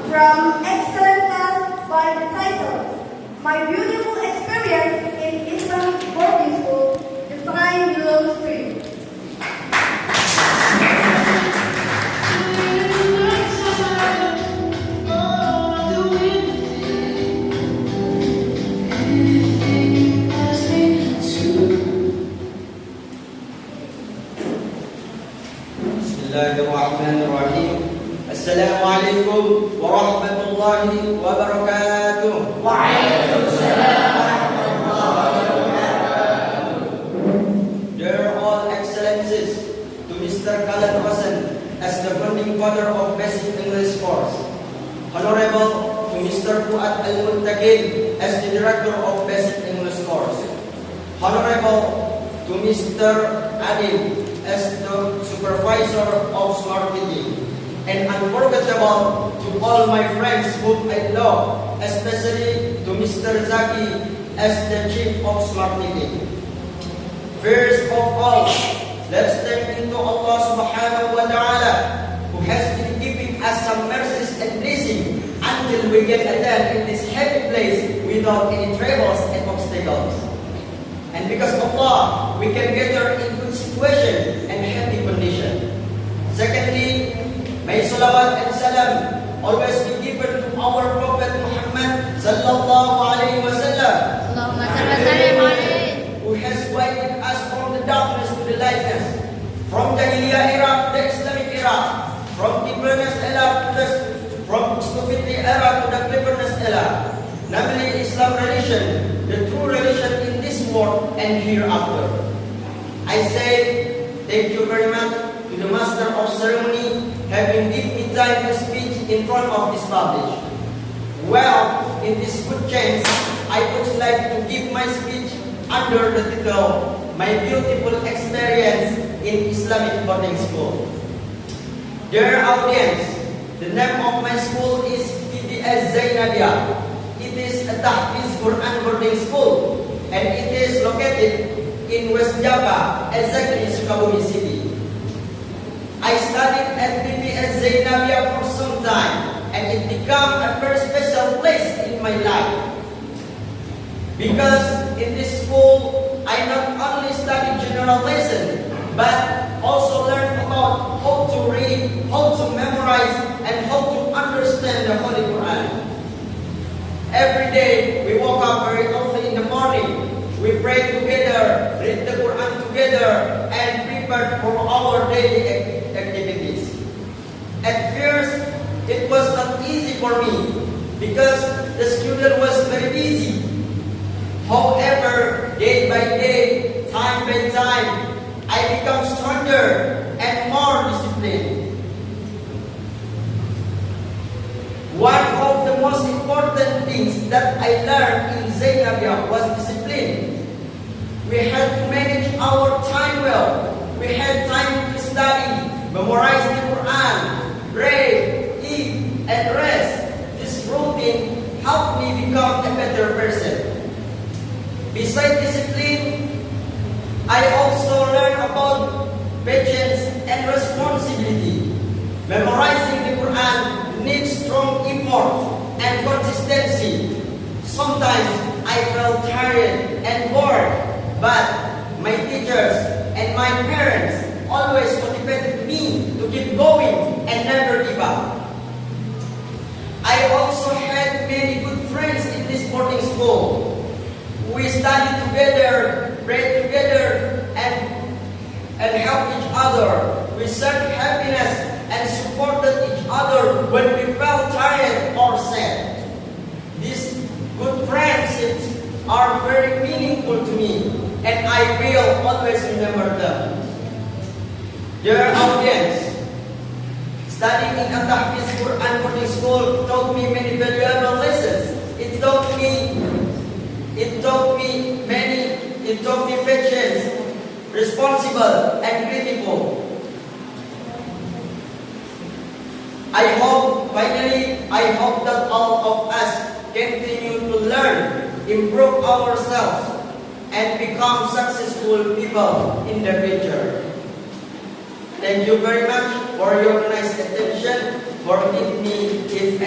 from excellent class by the title, My Beautiful Experience in Islamic Boarding School, Define Below Stream. Bismillahirrahmanirrahim. Assalamualaikum warahmatullahi wabarakatuh. Waalaikumsalam warahmatullahi wabarakatuh. Dear all excellencies, to Mr. Khaled Hasan as the founding father of Basic English Course, Honorable to Mr. Fuad Al-Muntaqin as the director of Basic English Course, Honorable to Mr. Adil as the supervisor of Smart Meeting, and unforgettable to all my friends whom I love, especially to Mr. Zaki as the chief of Smart Meeting. First of all, let's thank into Allah subhanahu wa ta'ala, who has been giving us some mercies and blessing until we get attend in this happy place without any troubles and obstacles. And because of Allah, we can gather in good situation and happy condition. Secondly, may salawat and salam always be given to our Prophet Muhammad sallallahu alaihi wasallam, who has guided us from the darkness to the lightness, from Jahiliyah era to the Islamic era, from cleverness era to from stupidity era to the cleverness era, namely Islam religion, the true religion in this world and hereafter. I say thank you very much to the Master of Ceremony having given me time to speak in front of this public. Well, in this good chance, I would like to give my speech under the title, My Beautiful Experience in Islamic Boarding School. Dear audience, the name of my school is PBS Zainabiyah. It is a Tahfiz Quran boarding school, and it is located in West Java, exactly Sukabumi City. I studied at PBS Zainabiyah for some time, and it became a very special place in my life. Because in this school, I not only studied general lesson, but also learned about how to read, how to memorize, and how to understand the Holy Quran. Every day, we woke up very early in the morning. We pray together, read the Quran together, and prepare for our daily activities. At first, it was not easy for me because the student was very busy. However, day by day, time by time, I become stronger and more disciplined. One of the most important things that I learned in Zainabiyah was discipline. We had to manage our time well. We had time to study, memorize the Quran, pray, eat, and rest. This routine helped me become a better person. Besides discipline, I also learned about patience and responsibility. Memorizing the Quran needs strong effort and consistency. Sometimes I felt tired and bored, but my teachers and my parents always motivated me to keep going and never give up. I also had many good friends in this boarding school. We studied together, prayed together, and helped each other. We shared happiness and supported each other when we felt tired or sad. These good friendships are very meaningful to me, and I will always remember them. Dear audience, studying in a Tahfiz Quran boarding school taught me many valuable lessons. It taught me patience, responsible, and grateful. I hope that all of us continue to learn, improve ourselves, and become successful people in the future. Thank you very much for your nice attention. Forgive me if